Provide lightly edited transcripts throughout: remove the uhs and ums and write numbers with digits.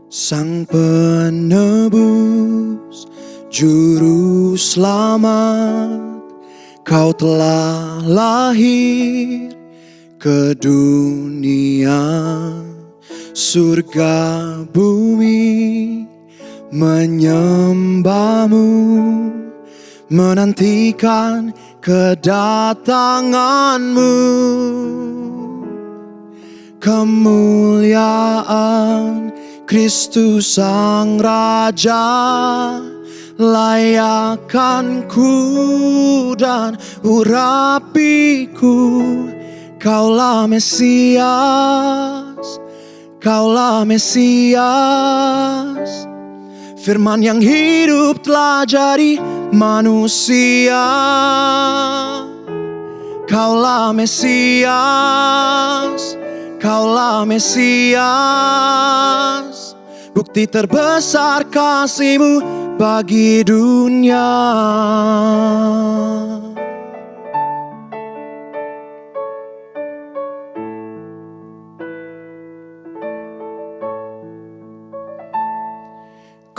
Sang penebus, juru selamat, Kau telah lahir ke dunia. Surga bumi menyembahmu, menantikan kedatanganmu. Kemuliaan Kristus Sang Raja, layakkan ku dan urapiku. Kaulah Mesias, Kaulah Mesias. Firman yang hidup telah jadi manusia. Kaulah Mesias, Kaulah Mesias. Bukti terbesar kasih-Mu bagi dunia.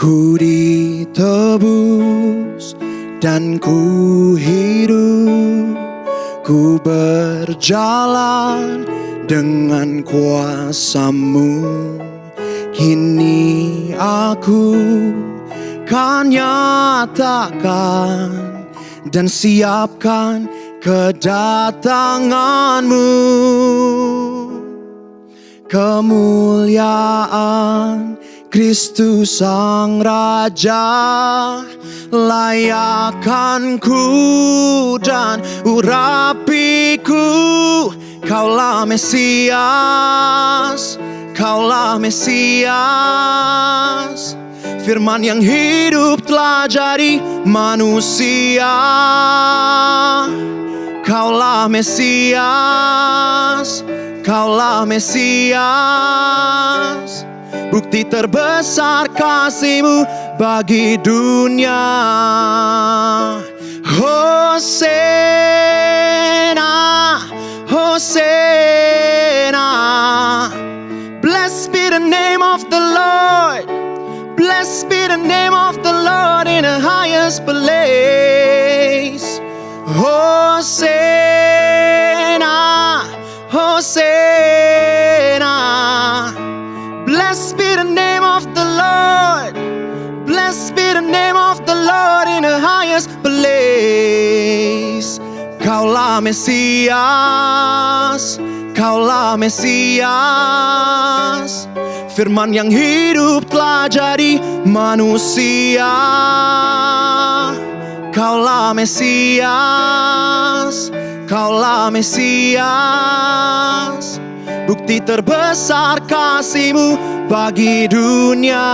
Ku ditebus dan ku hidup, ku berjalan dengan kuasa-Mu. Kini aku kan nyatakan dan siapkan kedatangan-Mu. Kemuliaan Kristus Sang Raja, layakkan ku dan urapiku. Kaulah Mesias, Kaulah Mesias. Firman yang hidup telah jadi manusia. Kaulah Mesias, Kaulah Mesias. Bukti terbesar kasih-Mu bagi dunia. Hosana, Hosana. Blessed be the name of the Lord. Blessed be the name of the Lord in the highest place. Hosana, Hosana. Blessed be the name of the Lord. Blessed be the name of the Lord in the highest place. Kaulah Mesias, Kaulah Mesias. Firman yang hidup telah jadi manusia. Kaulah Mesias, Kaulah Mesias. Bukti terbesar kasih-Mu bagi dunia.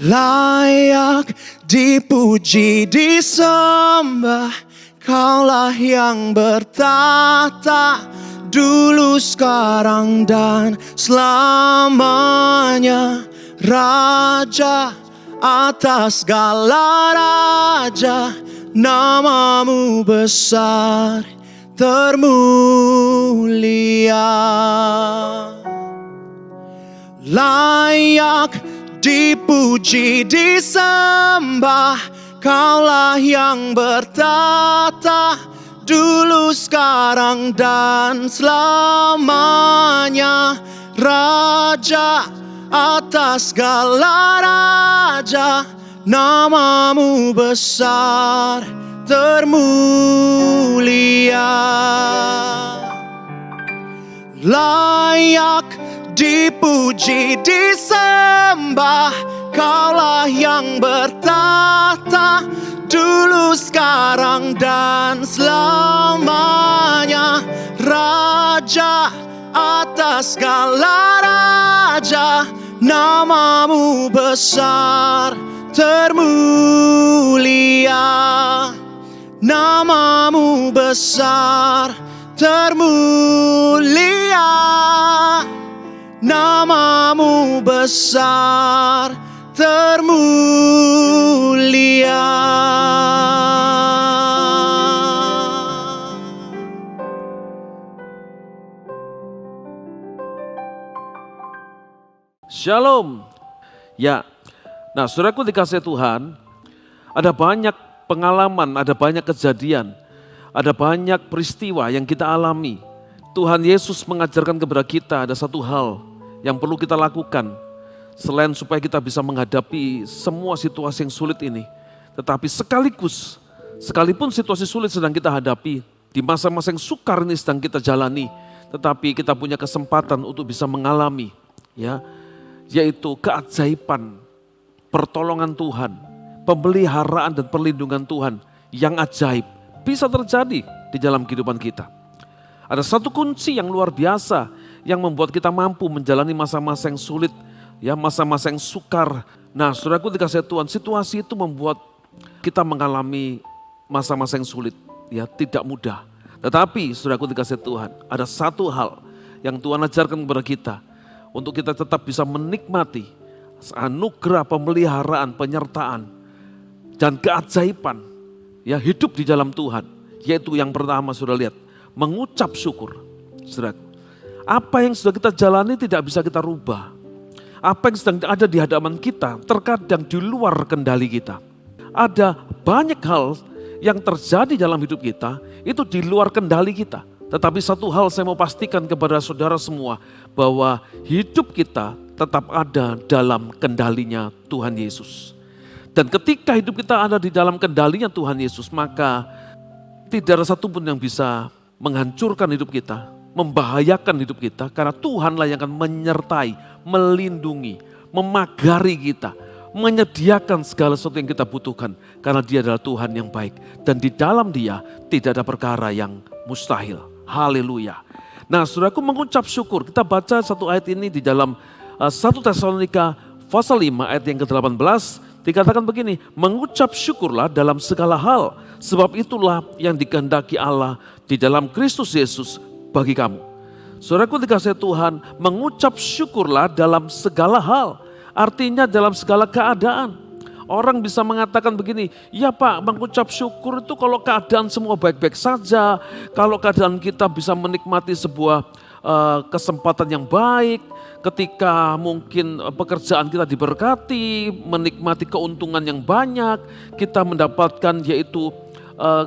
Layak dipuji, disembah, Kaulah yang bertahta dulu, sekarang, dan selamanya. Raja atas segala raja, nama-Mu besar termulia. Layak dipuji, disembah, Kaulah yang bertahta dulu, sekarang, dan selamanya. Raja atas segala raja, nama-Mu besar termulia. Layak dipuji, disembah, Kaulah yang bertahta dulu, sekarang, dan selamanya. Raja atas segala raja, nama-Mu besar termulia. Nama-Mu besar termulia. Nama-Mu besar termulia. Shalom. Ya, nah saudaraku dikasihi Tuhan, ada banyak pengalaman, ada banyak kejadian, ada banyak peristiwa yang kita alami. Tuhan Yesus mengajarkan kepada kita ada satu hal yang perlu kita lakukan. Selain supaya kita bisa menghadapi semua situasi yang sulit ini. Tetapi sekalipun situasi sulit sedang kita hadapi, di masa-masa yang sukar ini sedang kita jalani. Tetapi kita punya kesempatan untuk bisa mengalami, ya, yaitu keajaiban, pertolongan Tuhan, pemeliharaan dan perlindungan Tuhan yang ajaib bisa terjadi di dalam kehidupan kita. Ada satu kunci yang luar biasa yang membuat kita mampu menjalani masa-masa yang sulit, ya, masa-masa yang sukar. Nah, saudaraku dikasihi Tuhan, situasi itu membuat kita mengalami masa-masa yang sulit, ya, tidak mudah. Tetapi saudaraku dikasihi Tuhan, ada satu hal yang Tuhan ajarkan kepada kita, untuk kita tetap bisa menikmati anugerah pemeliharaan, penyertaan, dan keajaiban, ya, hidup di dalam Tuhan. Yaitu yang pertama sudah lihat, mengucap syukur. Saudara, apa yang sudah kita jalani tidak bisa kita rubah. Apa yang sedang ada di hadapan kita terkadang di luar kendali kita. Ada banyak hal yang terjadi dalam hidup kita itu di luar kendali kita. Tetapi satu hal saya mau pastikan kepada saudara semua, bahwa hidup kita tetap ada dalam kendalinya Tuhan Yesus. Dan ketika hidup kita ada di dalam kendalinya Tuhan Yesus, maka tidak ada satupun yang bisa menghancurkan hidup kita, membahayakan hidup kita, karena Tuhanlah yang akan menyertai, melindungi, memagari kita, menyediakan segala sesuatu yang kita butuhkan, karena Dia adalah Tuhan yang baik. Dan di dalam Dia tidak ada perkara yang mustahil. Haleluya. Nah, saudaraku, mengucap syukur. Kita baca satu ayat ini di dalam 1 Tesalonika pasal 5 ayat yang ke-18. Dikatakan begini, mengucap syukurlah dalam segala hal. Sebab itulah yang dikehendaki Allah di dalam Kristus Yesus bagi kamu. Saudaraku dikasihi Tuhan, mengucap syukurlah dalam segala hal. Artinya dalam segala keadaan. Orang bisa mengatakan begini, ya Pak, mengucap syukur itu kalau keadaan semua baik-baik saja, kalau keadaan kita bisa menikmati sebuah kesempatan yang baik, ketika mungkin pekerjaan kita diberkati, menikmati keuntungan yang banyak, kita mendapatkan yaitu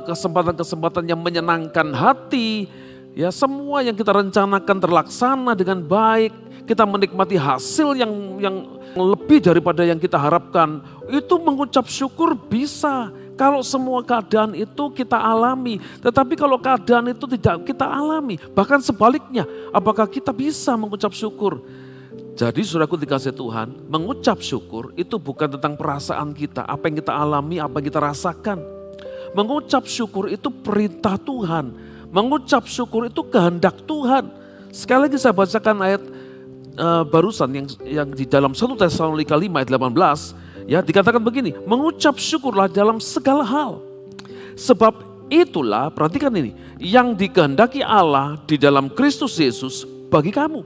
kesempatan-kesempatan yang menyenangkan hati, ya, semua yang kita rencanakan terlaksana dengan baik, kita menikmati hasil yang lebih daripada yang kita harapkan, itu mengucap syukur bisa. Kalau semua keadaan itu kita alami, tetapi kalau keadaan itu tidak kita alami, bahkan sebaliknya, apakah kita bisa mengucap syukur? Jadi saudaraku dikasihi Tuhan, mengucap syukur itu bukan tentang perasaan kita, apa yang kita alami, apa yang kita rasakan. Mengucap syukur itu perintah Tuhan, mengucap syukur itu kehendak Tuhan. Sekali lagi saya bacakan ayat barusan yang di dalam 1 Tesalonika 5 ayat 18, ya, dikatakan begini, mengucap syukurlah dalam segala hal. Sebab itulah, perhatikan ini, yang dikehendaki Allah di dalam Kristus Yesus bagi kamu.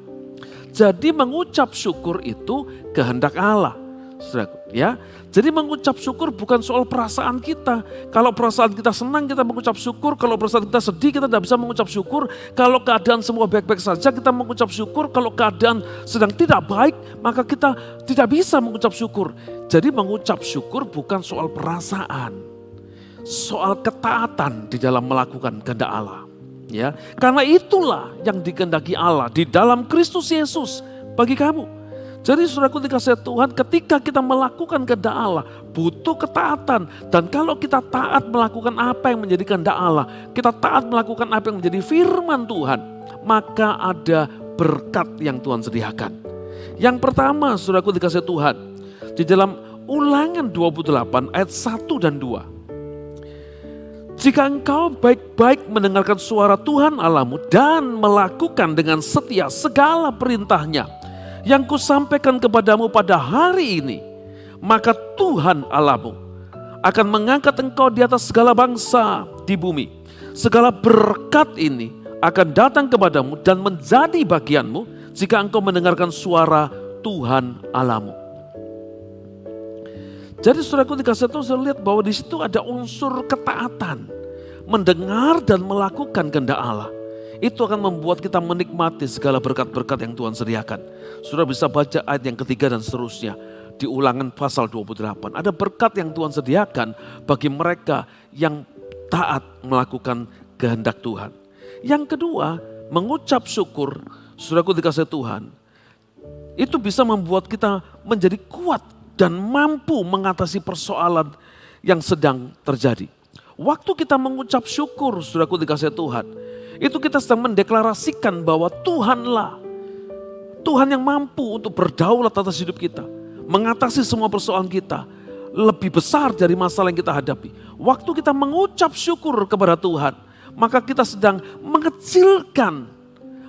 Jadi mengucap syukur itu kehendak Allah. Saudaraku, ya. Jadi mengucap syukur bukan soal perasaan kita. Kalau perasaan kita senang kita mengucap syukur, kalau perasaan kita sedih kita tidak bisa mengucap syukur. Kalau keadaan semua baik-baik saja kita mengucap syukur, kalau keadaan sedang tidak baik maka kita tidak bisa mengucap syukur. Jadi mengucap syukur bukan soal perasaan, soal ketaatan di dalam melakukan kehendak Allah. Ya, karena itulah yang dikehendaki Allah di dalam Kristus Yesus bagi kamu. Jadi saudaraku dikasihi Tuhan, ketika kita melakukan kehendak Allah, butuh ketaatan. Dan kalau kita taat melakukan apa yang menjadi kehendak Allah, kita taat melakukan apa yang menjadi firman Tuhan, maka ada berkat yang Tuhan sediakan. Yang pertama saudaraku dikasihi Tuhan, di dalam Ulangan 28 ayat 1 dan 2. Jika engkau baik-baik mendengarkan suara Tuhan Allahmu dan melakukan dengan setia segala perintahnya yang kusampaikan kepadamu pada hari ini, maka Tuhan Allahmu akan mengangkat engkau di atas segala bangsa di bumi. Segala berkat ini akan datang kepadamu dan menjadi bagianmu jika engkau mendengarkan suara Tuhan Allahmu. Jadi saudaraku dikasih Tuhan, saya lihat bahwa di situ ada unsur ketaatan. Mendengar dan melakukan kehendak Allah. Itu akan membuat kita menikmati segala berkat-berkat yang Tuhan sediakan. Saudara bisa baca ayat yang ketiga dan seterusnya. Di Ulangan pasal 28. Ada berkat yang Tuhan sediakan bagi mereka yang taat melakukan kehendak Tuhan. Yang kedua, mengucap syukur, saudaraku dikasih Tuhan, itu bisa membuat kita menjadi kuat dan mampu mengatasi persoalan yang sedang terjadi. Waktu kita mengucap syukur, saudaraku dikasih Tuhan, itu kita sedang mendeklarasikan bahwa Tuhanlah Tuhan yang mampu untuk berdaulat atas hidup kita, mengatasi semua persoalan kita, lebih besar dari masalah yang kita hadapi. Waktu kita mengucap syukur kepada Tuhan, maka kita sedang mengecilkan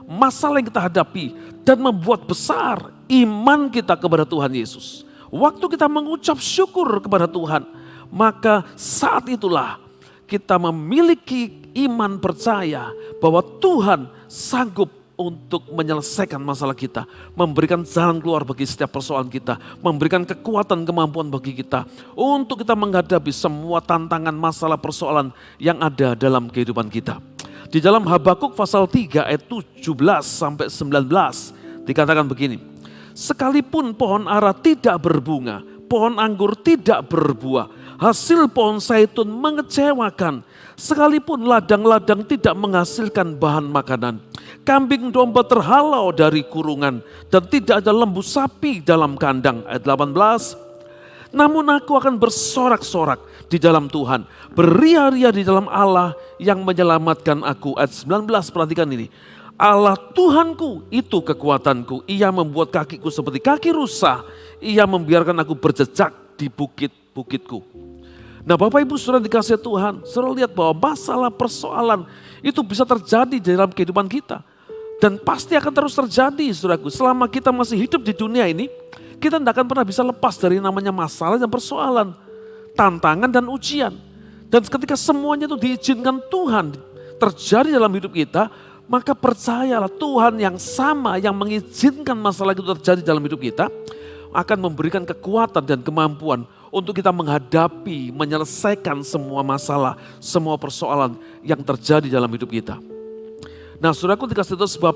masalah yang kita hadapi dan membuat besar iman kita kepada Tuhan Yesus. Waktu kita mengucap syukur kepada Tuhan, maka saat itulah kita memiliki iman percaya bahwa Tuhan sanggup untuk menyelesaikan masalah kita, memberikan jalan keluar bagi setiap persoalan kita, memberikan kekuatan kemampuan bagi kita untuk kita menghadapi semua tantangan masalah persoalan yang ada dalam kehidupan kita. Di dalam Habakuk pasal 3 ayat 17 sampai 19 dikatakan begini, sekalipun pohon ara tidak berbunga, pohon anggur tidak berbuah, hasil pohon zaitun mengecewakan, sekalipun ladang-ladang tidak menghasilkan bahan makanan, kambing domba terhalau dari kurungan, dan tidak ada lembu sapi dalam kandang. Ayat 18, namun aku akan bersorak-sorak di dalam Tuhan, beria-ria di dalam Allah yang menyelamatkan aku. Ayat 19, perhatikan ini. Allah Tuhanku itu kekuatanku, ia membuat kakiku seperti kaki rusa, ia membiarkan aku berjejak di bukit-bukitku. Nah Bapak Ibu Saudara dikasih Tuhan, saudara lihat bahwa masalah persoalan itu bisa terjadi dalam kehidupan kita. Dan pasti akan terus terjadi saudaraku, selama kita masih hidup di dunia ini, kita tidak akan pernah bisa lepas dari namanya masalah dan persoalan, tantangan dan ujian. Dan ketika semuanya itu diizinkan Tuhan terjadi dalam hidup kita, maka percayalah Tuhan yang sama yang mengizinkan masalah itu terjadi dalam hidup kita, akan memberikan kekuatan dan kemampuan untuk kita menghadapi, menyelesaikan semua masalah, semua persoalan yang terjadi dalam hidup kita. Nah saudaraku dikasih tahu sebab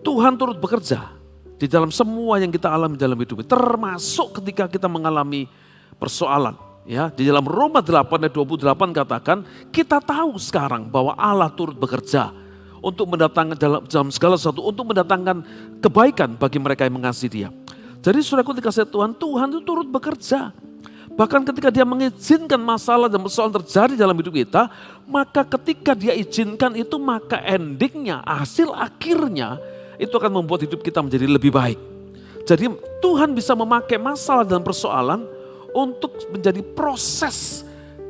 Tuhan turut bekerja di dalam semua yang kita alami dalam hidup kita, termasuk ketika kita mengalami persoalan. Ya, di dalam Roma 8 ayat 28 katakan, kita tahu sekarang bahwa Allah turut bekerja untuk mendatangkan dalam segala sesuatu, untuk mendatangkan kebaikan bagi mereka yang mengasihi Dia. Jadi saudaraku dikasih Tuhan, Tuhan itu turut bekerja. Bahkan ketika Dia mengizinkan masalah dan persoalan terjadi dalam hidup kita, maka ketika Dia izinkan itu, maka endingnya, hasil akhirnya itu akan membuat hidup kita menjadi lebih baik. Jadi Tuhan bisa memakai masalah dan persoalan untuk menjadi proses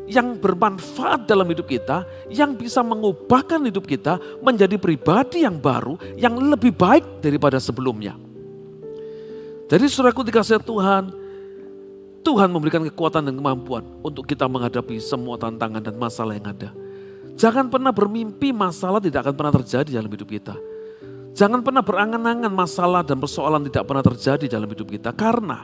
yang bermanfaat dalam hidup kita, yang bisa mengubahkan hidup kita menjadi pribadi yang baru, yang lebih baik daripada sebelumnya. Jadi saudaraku dikasih Tuhan, Tuhan memberikan kekuatan dan kemampuan untuk kita menghadapi semua tantangan dan masalah yang ada. Jangan pernah bermimpi masalah tidak akan pernah terjadi dalam hidup kita. Jangan pernah berangan-angan masalah dan persoalan tidak pernah terjadi dalam hidup kita. Karena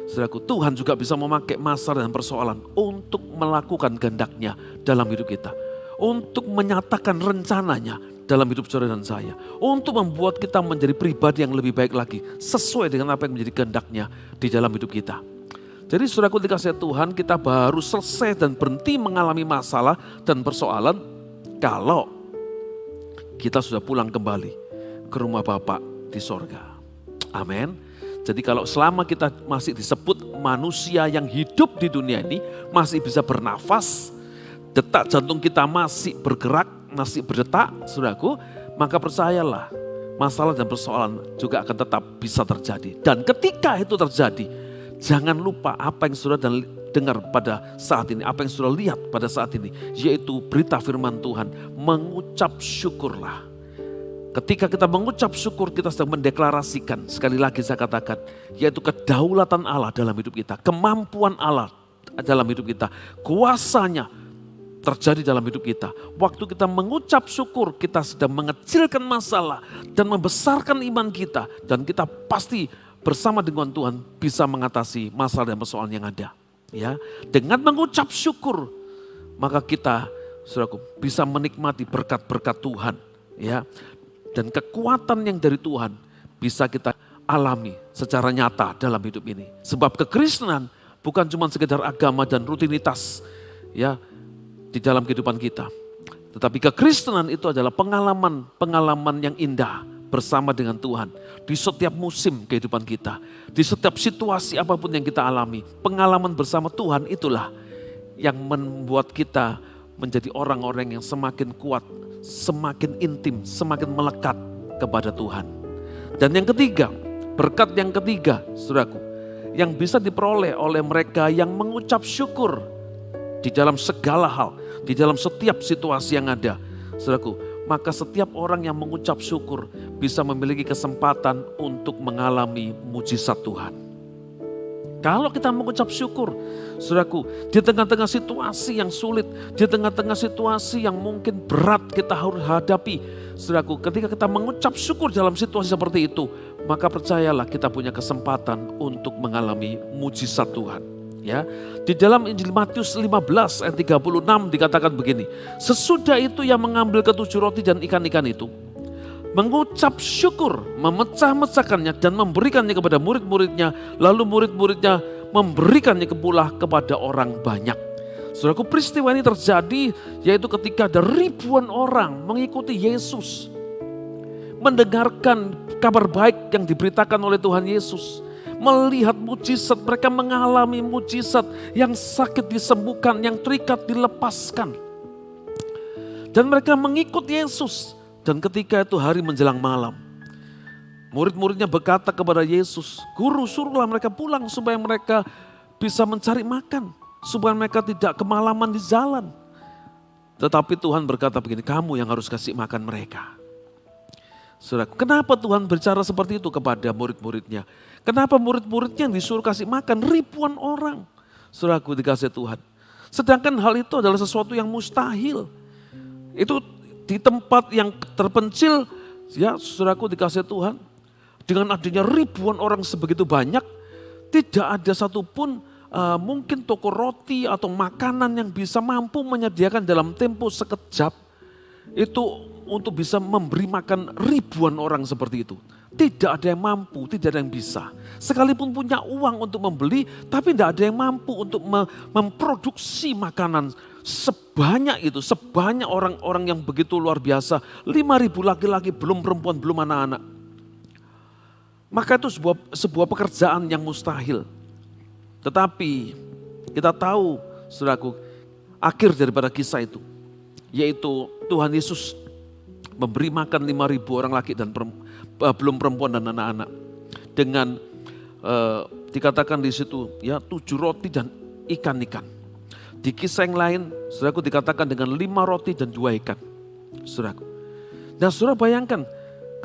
saudaraku, Tuhan juga bisa memakai masalah dan persoalan untuk melakukan kehendak-Nya dalam hidup kita. Untuk menyatakan rencananya dalam hidup saudara dan saya. Untuk membuat kita menjadi pribadi yang lebih baik lagi. Sesuai dengan apa yang menjadi kehendak-Nya di dalam hidup kita. Jadi saudaraku dikasih Tuhan, kita baru selesai dan berhenti mengalami masalah dan persoalan kalau kita sudah pulang kembali ke rumah Bapa di sorga. Amin. Jadi kalau selama kita masih disebut manusia yang hidup di dunia ini, masih bisa bernafas, detak jantung kita masih bergerak, masih berdetak, saudaraku, maka percayalah masalah dan persoalan juga akan tetap bisa terjadi. Dan ketika itu terjadi, jangan lupa apa yang saudara dengar pada saat ini, apa yang saudara lihat pada saat ini, yaitu berita firman Tuhan, mengucap syukurlah. Ketika kita mengucap syukur, kita sedang mendeklarasikan, sekali lagi saya katakan, yaitu kedaulatan Allah dalam hidup kita, kemampuan Allah dalam hidup kita, kuasanya terjadi dalam hidup kita. Waktu kita mengucap syukur, kita sedang mengecilkan masalah dan membesarkan iman kita, dan kita pasti bersama dengan Tuhan bisa mengatasi masalah dan persoalan yang ada. Ya, dengan mengucap syukur, maka kita, saudaraku, bisa menikmati berkat-berkat Tuhan. Ya, dan kekuatan yang dari Tuhan bisa kita alami secara nyata dalam hidup ini. Sebab kekristenan bukan cuma sekedar agama dan rutinitas, ya, di dalam kehidupan kita. Tetapi kekristenan itu adalah pengalaman yang indah bersama dengan Tuhan. Di setiap musim kehidupan kita, di setiap situasi apapun yang kita alami, pengalaman bersama Tuhan itulah yang membuat kita menjadi orang-orang yang semakin kuat, semakin intim, semakin melekat kepada Tuhan. Dan yang ketiga, berkat yang ketiga, saudaraku, yang bisa diperoleh oleh mereka yang mengucap syukur di dalam segala hal, di dalam setiap situasi yang ada, saudaraku, maka setiap orang yang mengucap syukur bisa memiliki kesempatan untuk mengalami mujizat Tuhan. Kalau kita mengucap syukur, saudaraku, di tengah-tengah situasi yang sulit, di tengah-tengah situasi yang mungkin berat kita harus hadapi, saudaraku, ketika kita mengucap syukur dalam situasi seperti itu, maka percayalah kita punya kesempatan untuk mengalami mujizat Tuhan. Ya, di dalam Injil Matius 15 ayat 36 dikatakan begini, sesudah itu yang mengambil ketujuh roti dan ikan-ikan itu, mengucap syukur, memecah-mecahkannya dan memberikannya kepada murid-muridnya, lalu murid-muridnya memberikannya pula kepada orang banyak. Saudaraku, peristiwa ini terjadi yaitu ketika ada ribuan orang mengikuti Yesus, mendengarkan kabar baik yang diberitakan oleh Tuhan Yesus, melihat mujizat, mereka mengalami mujizat, yang sakit disembuhkan, yang terikat dilepaskan. Dan mereka mengikut Yesus. Dan ketika itu hari menjelang malam, murid-muridnya berkata kepada Yesus, Guru, suruhlah mereka pulang supaya mereka bisa mencari makan, supaya mereka tidak kemalaman di jalan. Tetapi Tuhan berkata begini, kamu yang harus kasih makan mereka. Saudara, kenapa Tuhan berbicara seperti itu kepada murid-muridnya? Kenapa murid-muridnya yang disuruh kasih makan ribuan orang? Saudaraku dikasih Tuhan. Sedangkan hal itu adalah sesuatu yang mustahil. Itu di tempat yang terpencil, ya saudaraku dikasih Tuhan. Dengan adanya ribuan orang sebegitu banyak, tidak ada satupun mungkin toko roti atau makanan yang bisa mampu menyediakan dalam tempo sekejap. Itu untuk bisa memberi makan ribuan orang seperti itu. Tidak ada yang mampu, tidak ada yang bisa. Sekalipun punya uang untuk membeli, tapi tidak ada yang mampu untuk memproduksi makanan sebanyak itu. Sebanyak orang-orang yang begitu luar biasa. 5.000 laki-laki, belum perempuan, belum anak-anak. Maka itu sebuah pekerjaan yang mustahil. Tetapi kita tahu, saudaraku, akhir daripada kisah itu, yaitu Tuhan Yesus memberi makan 5.000 orang laki dan belum perempuan dan anak-anak. Dengan dikatakan di situ ya 7 roti dan ikan-ikan. Di kisah yang lain, saudaraku, dikatakan dengan 5 roti dan 2 ikan. Saudaraku. Nah, saudara bayangkan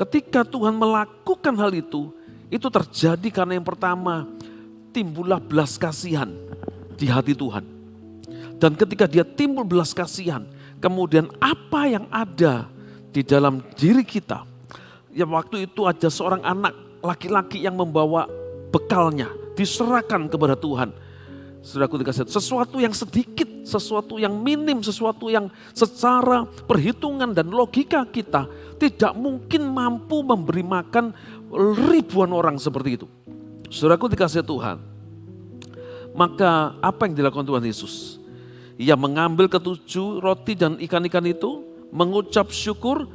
ketika Tuhan melakukan hal itu terjadi karena yang pertama timbullah belas kasihan di hati Tuhan. Dan ketika dia timbul belas kasihan, kemudian apa yang ada di dalam diri kita, ya waktu itu ada seorang anak laki-laki yang membawa bekalnya, diserahkan kepada Tuhan. Saudaraku dikasih sesuatu yang sedikit, sesuatu yang minim, sesuatu yang secara perhitungan dan logika kita tidak mungkin mampu memberi makan ribuan orang seperti itu. Saudaraku dikasih Tuhan, maka apa yang dilakukan Tuhan Yesus? Ia mengambil ketujuh roti dan ikan-ikan itu, mengucap syukur,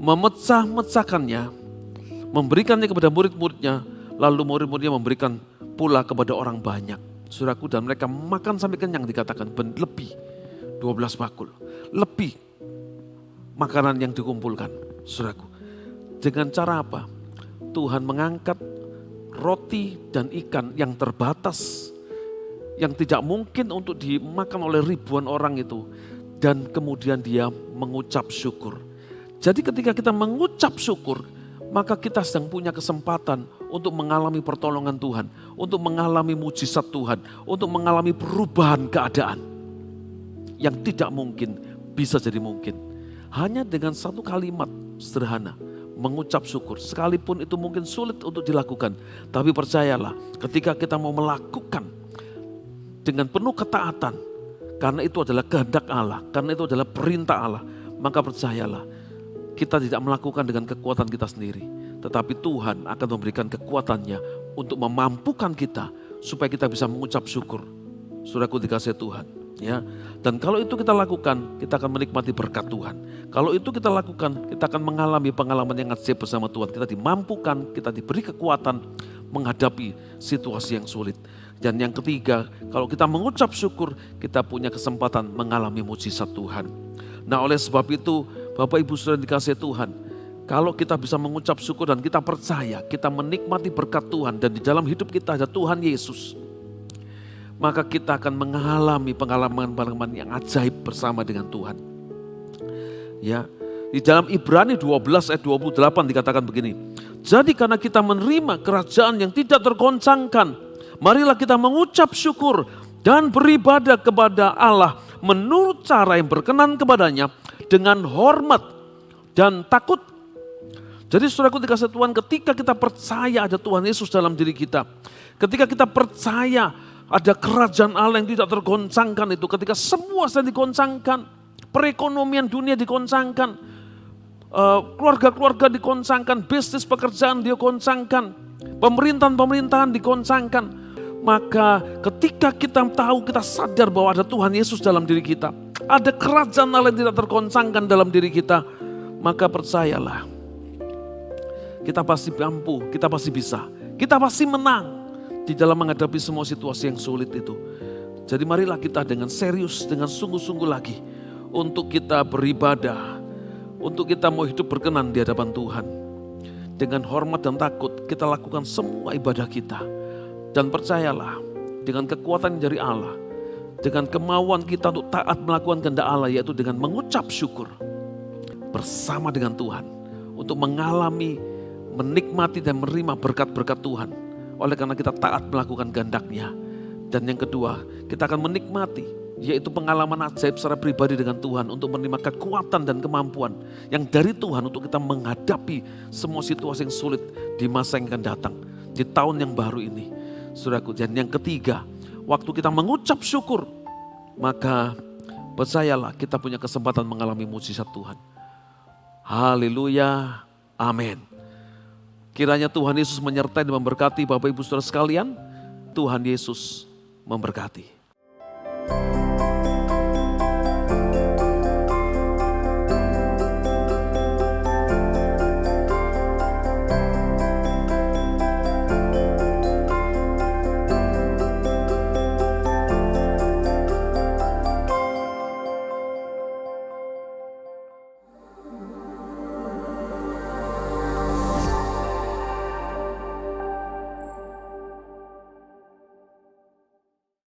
memecah-mecahkannya, memberikannya kepada murid-muridnya, lalu murid-muridnya memberikan pula kepada orang banyak. Saudaraku, dan mereka makan sampai kenyang, dikatakan lebih 12 bakul, lebih makanan yang dikumpulkan. Saudaraku, dengan cara apa? Tuhan mengangkat roti dan ikan yang terbatas, yang tidak mungkin untuk dimakan oleh ribuan orang itu, dan kemudian dia mengucap syukur. Jadi ketika kita mengucap syukur, maka kita sedang punya kesempatan untuk mengalami pertolongan Tuhan, untuk mengalami mujizat Tuhan, untuk mengalami perubahan keadaan yang tidak mungkin bisa jadi mungkin. Hanya dengan satu kalimat sederhana, mengucap syukur. Sekalipun itu mungkin sulit untuk dilakukan. Tapi percayalah, ketika kita mau melakukan dengan penuh ketaatan, karena itu adalah kehendak Allah, karena itu adalah perintah Allah, maka percayalah, kita tidak melakukan dengan kekuatan kita sendiri. Tetapi Tuhan akan memberikan kekuatannya untuk memampukan kita supaya kita bisa mengucap syukur. Saudaraku dikasihi Tuhan. Ya, dan kalau itu kita lakukan, kita akan menikmati berkat Tuhan. Kalau itu kita lakukan, kita akan mengalami pengalaman yang ajaib bersama Tuhan. Kita dimampukan, kita diberi kekuatan menghadapi situasi yang sulit. Dan yang ketiga, kalau kita mengucap syukur, kita punya kesempatan mengalami mujizat Tuhan. Nah, oleh sebab itu, Bapak Ibu Saudara dikasihi Tuhan, kalau kita bisa mengucap syukur dan kita percaya, kita menikmati berkat Tuhan dan di dalam hidup kita ada Tuhan Yesus, maka kita akan mengalami pengalaman-pengalaman yang ajaib bersama dengan Tuhan. Ya, di dalam Ibrani 12 ayat 28 dikatakan begini. Jadi karena kita menerima kerajaan yang tidak tergoncangkan, marilah kita mengucap syukur dan beribadah kepada Allah menurut cara yang berkenan kepadanya dengan hormat dan takut. Jadi saudaraku dikasihi Tuhan, ketika kita percaya ada Tuhan Yesus dalam diri kita, ketika kita percaya ada kerajaan Allah yang tidak tergoncangkan itu, ketika semua sedang digoncangkan, perekonomian dunia digoncangkan, keluarga-keluarga digoncangkan, bisnis pekerjaan digoncangkan, pemerintahan-pemerintahan digoncangkan, maka ketika kita tahu, kita sadar bahwa ada Tuhan Yesus dalam diri kita, ada kerajaan Allah yang tidak tergoncangkan dalam diri kita, maka percayalah, kita pasti mampu, kita pasti bisa, kita pasti menang di dalam menghadapi semua situasi yang sulit itu. Jadi marilah kita dengan serius, dengan sungguh-sungguh lagi untuk kita beribadah, untuk kita mau hidup berkenan di hadapan Tuhan. Dengan hormat dan takut kita lakukan semua ibadah kita. Dan percayalah, dengan kekuatan dari Allah, dengan kemauan kita untuk taat melakukan kehendak Allah, yaitu dengan mengucap syukur bersama dengan Tuhan, untuk mengalami, menikmati dan menerima berkat-berkat Tuhan. Oleh karena kita taat melakukan kehendak-Nya. Dan yang kedua, kita akan menikmati, yaitu pengalaman ajaib secara pribadi dengan Tuhan untuk menerima kekuatan dan kemampuan yang dari Tuhan untuk kita menghadapi semua situasi yang sulit di masa yang akan datang, di tahun yang baru ini. Saudaraku, dan yang ketiga, waktu kita mengucap syukur, maka percayalah kita punya kesempatan mengalami mujizat Tuhan. Haleluya, amin. Kiranya Tuhan Yesus menyertai dan memberkati Bapak Ibu Saudara sekalian. Tuhan Yesus memberkati.